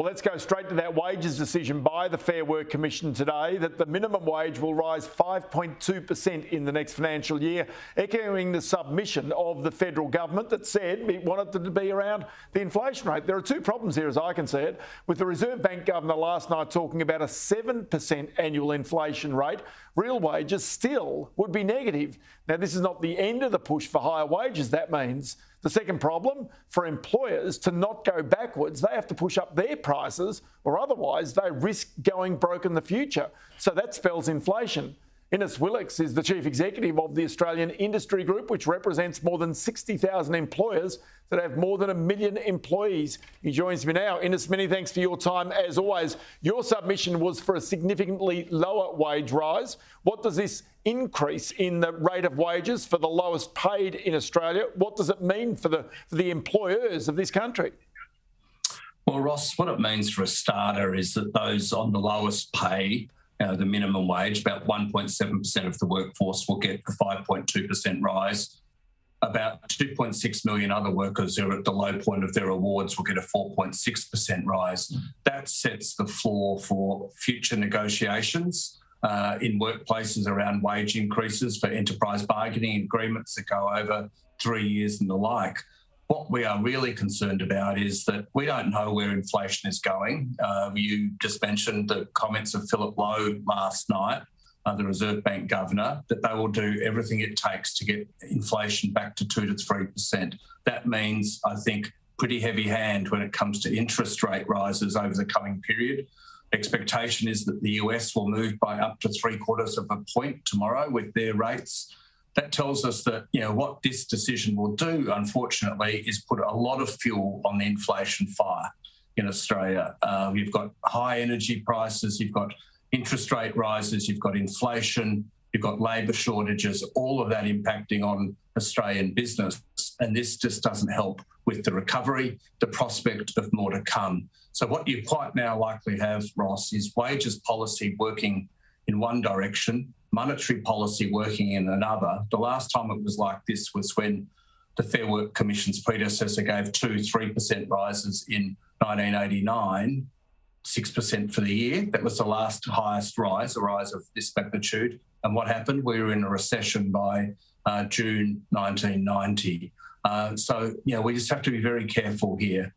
Well, let's go straight to that wages decision by the Fair Work Commission today, that the minimum wage will rise 5.2% in the next financial year, echoing the submission of the federal government that said it wanted it to be around the inflation rate. There are two problems here, as I can see it, with the Reserve Bank Governor last night talking about a 7% annual inflation rate. Real wages still would be negative. Now, this is not the end of the push for higher wages. That means the second problem, for employers to not go backwards, they have to push up their prices, or otherwise they risk going broke in the future. So that spells inflation. Willox is the Chief Executive of the Australian Industry Group, which represents more than 60,000 employers that have more than 1 million employees. He joins me now. Many thanks for your time as always. Your submission was for a significantly lower wage rise. What does this increase in the rate of wages for the lowest paid in Australia, what does it mean for the employers of this country? Well, Ross, what it means for a starter is that those on the lowest pay, the minimum wage, about 1.7% of the workforce will get a 5.2% rise. About 2.6 million other workers who are at the low point of their awards will get a 4.6% rise. That sets the floor for future negotiations in workplaces around wage increases for enterprise bargaining agreements that go over 3 years and the like. What we are really concerned about is that we don't know where inflation is going. You just mentioned the comments of Philip Lowe last night, the Reserve Bank Governor, that they will do everything it takes to get inflation back to 2 to 3%. That means, I think, pretty heavy hand when it comes to interest rate rises over the coming period. Expectation is that the US will move by up to 3/4 of a point tomorrow with their rates. That tells us that, what this decision will do, unfortunately, is put a lot of fuel on the inflation fire in Australia. You've got high energy prices, you've got interest rate rises, you've got inflation, you've got labour shortages, all of that impacting on Australian business. And this just doesn't help with the recovery, the prospect of more to come. So what you quite now likely have, Ross, is wages policy working in one direction, monetary policy working in another. The last time it was like this was when the Fair Work Commission's predecessor gave 2-3% rises in 1989, 6% for the year. That was the last highest rise, a rise of this magnitude. And what happened? We were in a recession by June 1990. We just have to be very careful here.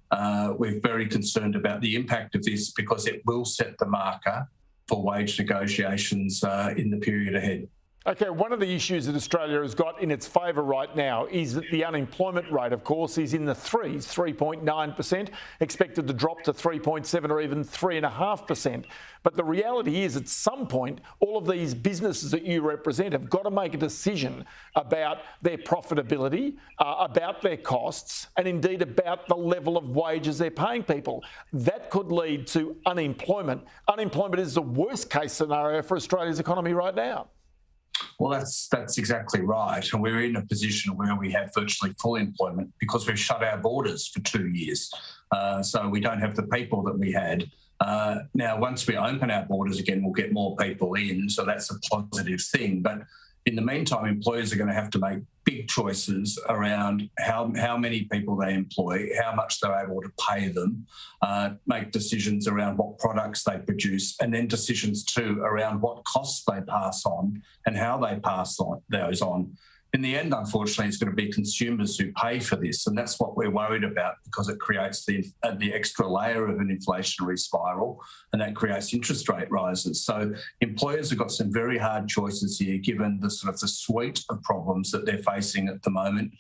We're very concerned about the impact of this because it will set the marker for wage negotiations in the period ahead. Okay, one of the issues that Australia has got in its favour right now is that the unemployment rate, of course, is in the threes, 3.9%, expected to drop to 3.7 or even 3.5%. But the reality is, at some point, all of these businesses that you represent have got to make a decision about their profitability, about their costs, and indeed about the level of wages they're paying people. That could lead to unemployment. Unemployment is the worst case scenario for Australia's economy right now. Well, that's exactly right. And we're in a position where we have virtually full employment because we've shut our borders for 2 years. So we don't have the people that we had. Now, once we open our borders again, we'll get more people in. So that's a positive thing. But in the meantime, employers are going to have to make big choices around how many people they employ, how much they're able to pay them, make decisions around what products they produce, and then decisions too around what costs they pass on and how they pass those on. In the end, unfortunately, it's going to be consumers who pay for this, and that's what we're worried about because it creates the extra layer of an inflationary spiral, and that creates interest rate rises. So employers have got some very hard choices here, given the suite of problems that they're facing at the moment.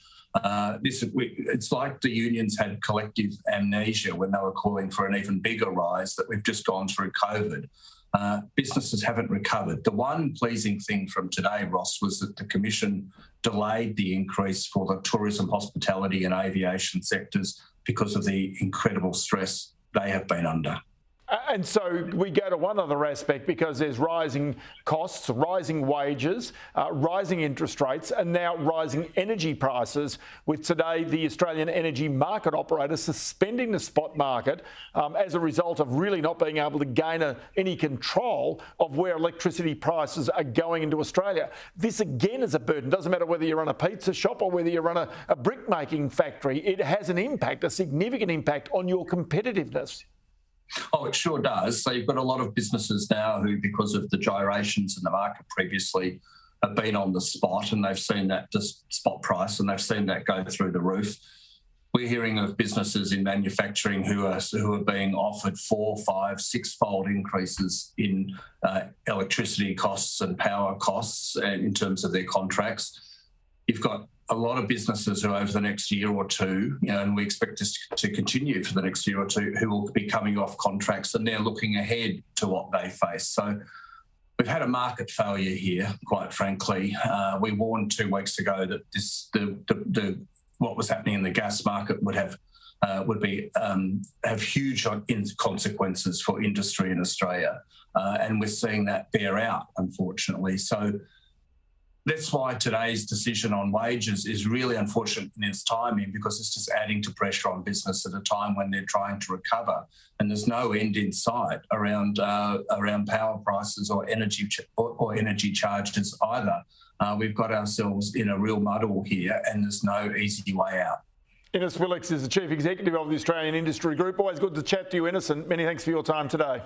It's like the unions had collective amnesia when they were calling for an even bigger rise that we've just gone through COVID. Businesses haven't recovered. The one pleasing thing from today, Ross, was that the Commission delayed the increase for the tourism, hospitality and aviation sectors because of the incredible stress they have been under. And so we go to one other aspect because there's rising costs, rising wages, rising interest rates, and now rising energy prices, with today the Australian energy market operator suspending the spot market as a result of really not being able to gain any control of where electricity prices are going into Australia. This again is a burden. Doesn't matter whether you run a pizza shop or whether you run a brick making factory. It has an impact, a significant impact on your competitiveness. Oh, it sure does. So you've got a lot of businesses now who, because of the gyrations in the market previously, have been on the spot, and they've seen that just spot price, and they've seen that go through the roof. We're hearing of businesses in manufacturing who are being offered 4, 5, 6-fold increases in electricity costs and power costs in terms of their contracts. You've got a lot of businesses who over the next year or two, and we expect this to continue for the next year or two, who will be coming off contracts, and they're looking ahead to what they face. So we've had a market failure here, quite frankly. We warned 2 weeks ago that what was happening in the gas market would have huge consequences for industry in Australia, and we're seeing that bear out, unfortunately. So that's why today's decision on wages is really unfortunate in its timing, because it's just adding to pressure on business at a time when they're trying to recover, and there's no end in sight around power prices or energy charges either. We've got ourselves in a real muddle here, and there's no easy way out. Innes Willox is the Chief Executive of the Australian Industry Group. Always good to chat to you, Innes, and many thanks for your time today.